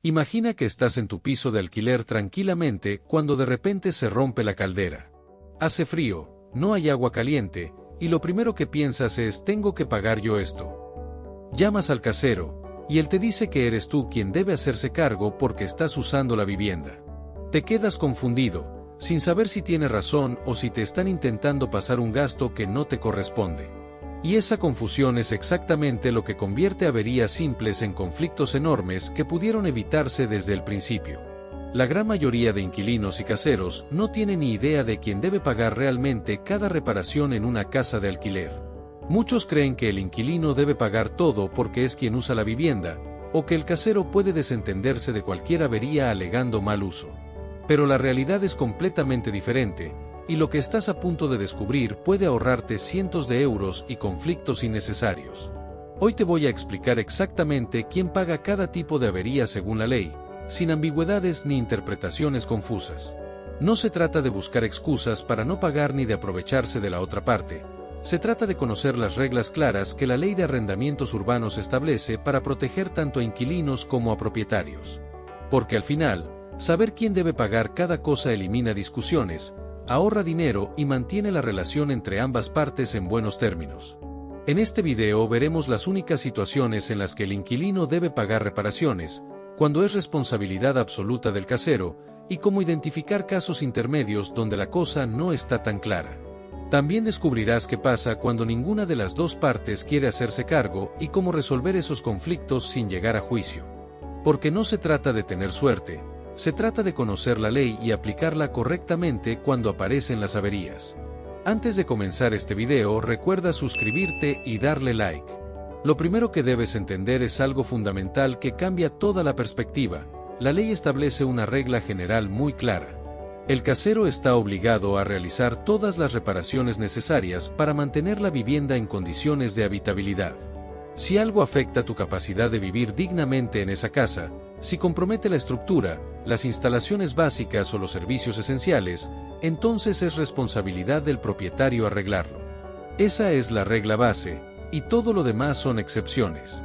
Imagina que estás en tu piso de alquiler tranquilamente cuando de repente se rompe la caldera. Hace frío, no hay agua caliente, y lo primero que piensas es «tengo que pagar yo esto». Llamas al casero, y él te dice que eres tú quien debe hacerse cargo porque estás usando la vivienda. Te quedas confundido, sin saber si tiene razón o si te están intentando pasar un gasto que no te corresponde. Y esa confusión es exactamente lo que convierte averías simples en conflictos enormes que pudieron evitarse desde el principio. La gran mayoría de inquilinos y caseros no tienen ni idea de quién debe pagar realmente cada reparación en una casa de alquiler. Muchos creen que el inquilino debe pagar todo porque es quien usa la vivienda, o que el casero puede desentenderse de cualquier avería alegando mal uso. Pero la realidad es completamente diferente, y lo que estás a punto de descubrir puede ahorrarte cientos de euros y conflictos innecesarios. Hoy te voy a explicar exactamente quién paga cada tipo de avería según la ley, sin ambigüedades ni interpretaciones confusas. No se trata de buscar excusas para no pagar ni de aprovecharse de la otra parte. Se trata de conocer las reglas claras que la Ley de Arrendamientos Urbanos establece para proteger tanto a inquilinos como a propietarios. Porque al final, saber quién debe pagar cada cosa elimina discusiones, ahorra dinero y mantiene la relación entre ambas partes en buenos términos. En este video veremos las únicas situaciones en las que el inquilino debe pagar reparaciones, cuando es responsabilidad absoluta del casero, y cómo identificar casos intermedios donde la cosa no está tan clara. También descubrirás qué pasa cuando ninguna de las dos partes quiere hacerse cargo y cómo resolver esos conflictos sin llegar a juicio. Porque no se trata de tener suerte, se trata de conocer la ley y aplicarla correctamente cuando aparecen las averías. Antes de comenzar este video, recuerda suscribirte y darle like. Lo primero que debes entender es algo fundamental que cambia toda la perspectiva. La ley establece una regla general muy clara. El casero está obligado a realizar todas las reparaciones necesarias para mantener la vivienda en condiciones de habitabilidad. Si algo afecta tu capacidad de vivir dignamente en esa casa, si compromete la estructura, las instalaciones básicas o los servicios esenciales, entonces es responsabilidad del propietario arreglarlo. Esa es la regla base, y todo lo demás son excepciones.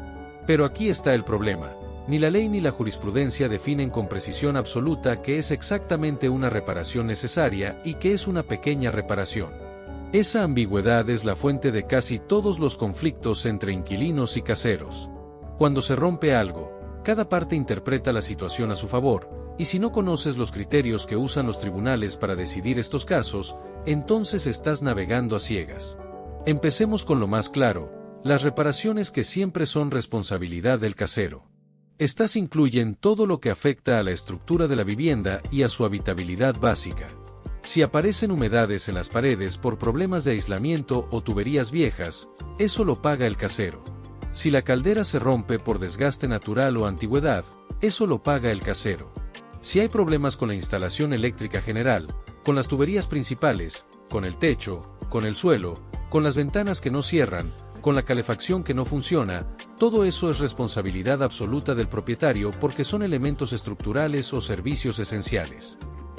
Pero aquí está el problema. Ni la ley ni la jurisprudencia definen con precisión absoluta qué es exactamente una reparación necesaria y qué es una pequeña reparación. Esa ambigüedad es la fuente de casi todos los conflictos entre inquilinos y caseros. Cuando se rompe algo, cada parte interpreta la situación a su favor, y si no conoces los criterios que usan los tribunales para decidir estos casos, entonces estás navegando a ciegas. Empecemos con lo más claro, las reparaciones que siempre son responsabilidad del casero. Estas incluyen todo lo que afecta a la estructura de la vivienda y a su habitabilidad básica. Si aparecen humedades en las paredes por problemas de aislamiento o tuberías viejas, eso lo paga el casero. Si la caldera se rompe por desgaste natural o antigüedad, eso lo paga el casero. Si hay problemas con la instalación eléctrica general, con las tuberías principales, con el techo, con el suelo, con las ventanas que no cierran, con la calefacción que no funciona, todo eso es responsabilidad absoluta del propietario porque son elementos estructurales o servicios esenciales.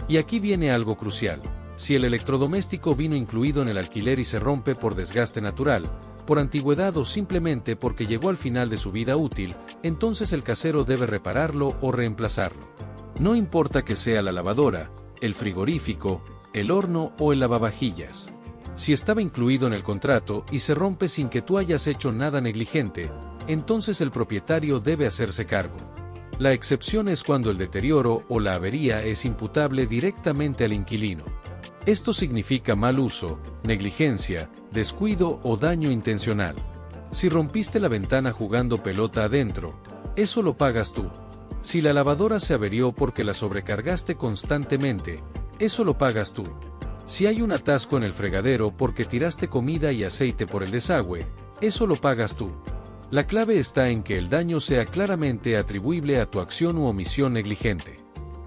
Y aquí viene algo crucial. Si el electrodoméstico vino incluido en el alquiler y se rompe por desgaste natural, por antigüedad o simplemente porque llegó al final de su vida útil, entonces el casero debe repararlo o reemplazarlo. No importa que sea la lavadora, el frigorífico, el horno o el lavavajillas. Si estaba incluido en el contrato y se rompe sin que tú hayas hecho nada negligente, entonces el propietario debe hacerse cargo. La excepción es cuando el deterioro o la avería es imputable directamente al inquilino. Esto significa mal uso, negligencia, descuido o daño intencional. Si rompiste la ventana jugando pelota adentro, eso lo pagas tú. Si la lavadora se averió porque la sobrecargaste constantemente, eso lo pagas tú. Si hay un atasco en el fregadero porque tiraste comida y aceite por el desagüe, eso lo pagas tú. La clave está en que el daño sea claramente atribuible a tu acción u omisión negligente.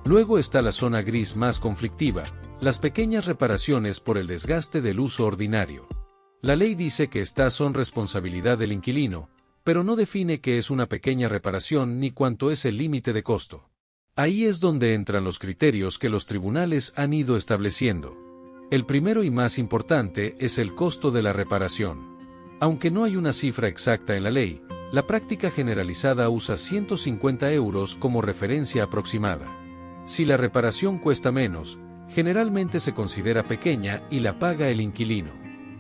Luego está la zona gris más conflictiva, las pequeñas reparaciones por el desgaste del uso ordinario. La ley dice que estas son responsabilidad del inquilino, pero no define qué es una pequeña reparación ni cuánto es el límite de costo. Ahí es donde entran los criterios que los tribunales han ido estableciendo. El primero y más importante es el costo de la reparación. Aunque no hay una cifra exacta en la ley, La práctica generalizada usa 150 euros como referencia aproximada. Si la reparación cuesta menos, generalmente se considera pequeña y la paga el inquilino.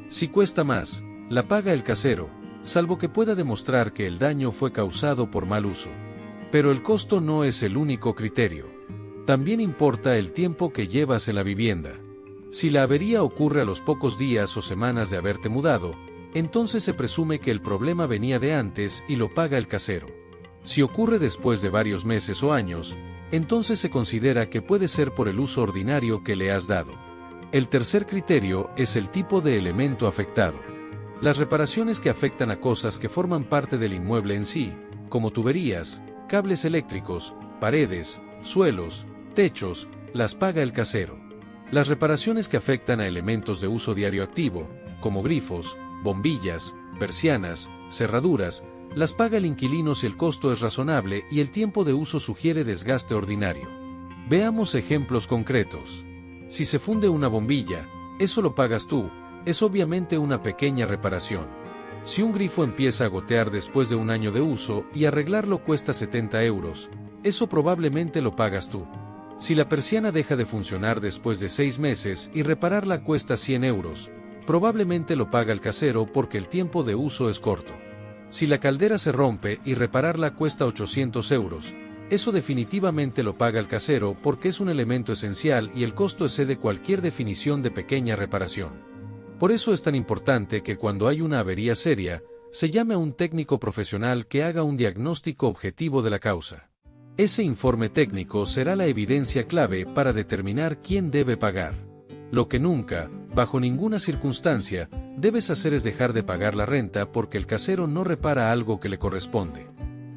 Si cuesta más, la paga el casero, salvo que pueda demostrar que el daño fue causado por mal uso. Pero el costo no es el único criterio. También importa el tiempo que llevas en la vivienda. Si la avería ocurre a los pocos días o semanas de haberte mudado, entonces se presume que el problema venía de antes y lo paga el casero. Si ocurre después de varios meses o años, entonces se considera que puede ser por el uso ordinario que le has dado. El tercer criterio es el tipo de elemento afectado. Las reparaciones que afectan a cosas que forman parte del inmueble en sí, como tuberías, cables eléctricos, paredes, suelos, techos, las paga el casero. Las reparaciones que afectan a elementos de uso diario activo, como grifos, bombillas, persianas, cerraduras, las paga el inquilino si el costo es razonable y el tiempo de uso sugiere desgaste ordinario. Veamos ejemplos concretos. Si se funde una bombilla, eso lo pagas tú, es obviamente una pequeña reparación. Si un grifo empieza a gotear después de un año de uso y arreglarlo cuesta 70 euros, eso probablemente lo pagas tú. Si la persiana deja de funcionar después de 6 meses y repararla cuesta 100 euros, probablemente lo paga el casero porque el tiempo de uso es corto. Si la caldera se rompe y repararla cuesta 800 euros, eso definitivamente lo paga el casero porque es un elemento esencial y el costo excede cualquier definición de pequeña reparación. Por eso es tan importante que cuando hay una avería seria, se llame a un técnico profesional que haga un diagnóstico objetivo de la causa. Ese informe técnico será la evidencia clave para determinar quién debe pagar. Lo que nunca, bajo ninguna circunstancia, debes hacer es dejar de pagar la renta porque el casero no repara algo que le corresponde.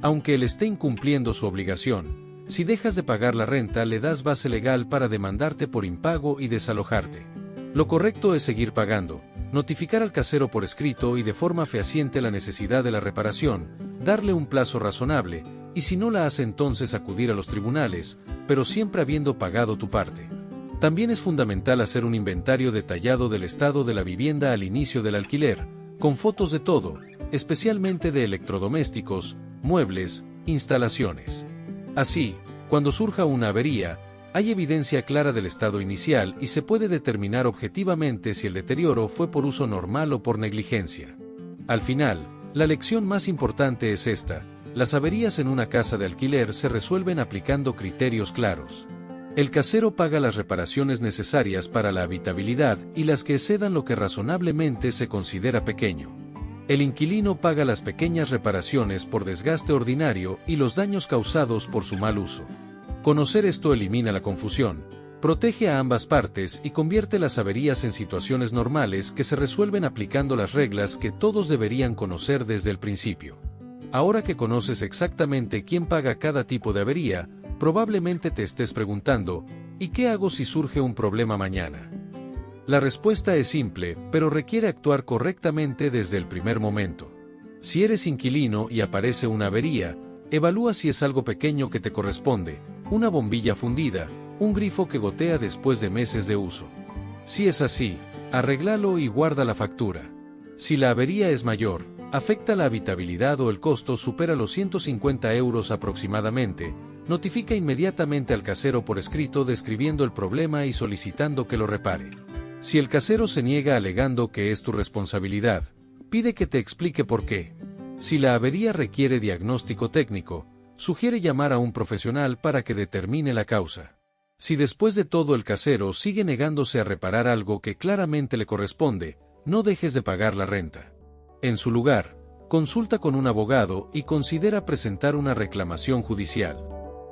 Aunque él esté incumpliendo su obligación, si dejas de pagar la renta le das base legal para demandarte por impago y desalojarte. Lo correcto es seguir pagando, notificar al casero por escrito y de forma fehaciente la necesidad de la reparación, darle un plazo razonable, y si no la hace entonces acudir a los tribunales, pero siempre habiendo pagado tu parte. También es fundamental hacer un inventario detallado del estado de la vivienda al inicio del alquiler, con fotos de todo, especialmente de electrodomésticos, muebles, instalaciones. Así, cuando surja una avería, hay evidencia clara del estado inicial y se puede determinar objetivamente si el deterioro fue por uso normal o por negligencia. Al final, la lección más importante es esta: las averías en una casa de alquiler se resuelven aplicando criterios claros. El casero paga las reparaciones necesarias para la habitabilidad y las que excedan lo que razonablemente se considera pequeño. El inquilino paga las pequeñas reparaciones por desgaste ordinario y los daños causados por su mal uso. Conocer esto elimina la confusión, protege a ambas partes y convierte las averías en situaciones normales que se resuelven aplicando las reglas que todos deberían conocer desde el principio. Ahora que conoces exactamente quién paga cada tipo de avería, probablemente te estés preguntando, ¿y qué hago si surge un problema mañana? La respuesta es simple, pero requiere actuar correctamente desde el primer momento. Si eres inquilino y aparece una avería, evalúa si es algo pequeño que te corresponde, una bombilla fundida, un grifo que gotea después de meses de uso. Si es así, arréglalo y guarda la factura. Si la avería es mayor, afecta la habitabilidad o el costo supera los 150 euros aproximadamente, notifica inmediatamente al casero por escrito describiendo el problema y solicitando que lo repare. Si el casero se niega alegando que es tu responsabilidad, pide que te explique por qué. Si la avería requiere diagnóstico técnico, sugiere llamar a un profesional para que determine la causa. Si después de todo el casero sigue negándose a reparar algo que claramente le corresponde, no dejes de pagar la renta. En su lugar, consulta con un abogado y considera presentar una reclamación judicial.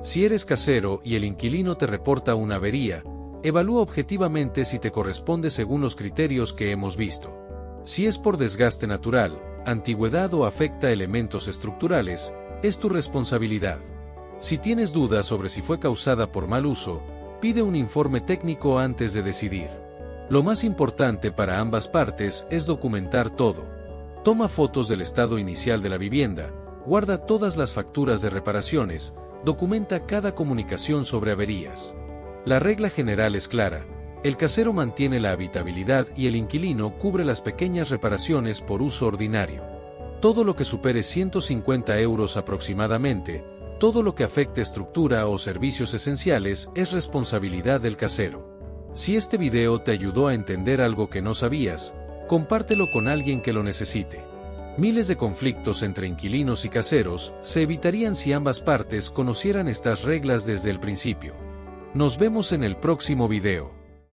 Si eres casero y el inquilino te reporta una avería, evalúa objetivamente si te corresponde según los criterios que hemos visto. Si es por desgaste natural, antigüedad o afecta elementos estructurales, es tu responsabilidad. Si tienes dudas sobre si fue causada por mal uso, pide un informe técnico antes de decidir. Lo más importante para ambas partes es documentar todo. Toma fotos del estado inicial de la vivienda, guarda todas las facturas de reparaciones, documenta cada comunicación sobre averías. La regla general es clara: el casero mantiene la habitabilidad y el inquilino cubre las pequeñas reparaciones por uso ordinario. Todo lo que supere 150 euros aproximadamente, todo lo que afecte estructura o servicios esenciales es responsabilidad del casero. Si este video te ayudó a entender algo que no sabías, compártelo con alguien que lo necesite. Miles de conflictos entre inquilinos y caseros se evitarían si ambas partes conocieran estas reglas desde el principio. Nos vemos en el próximo video.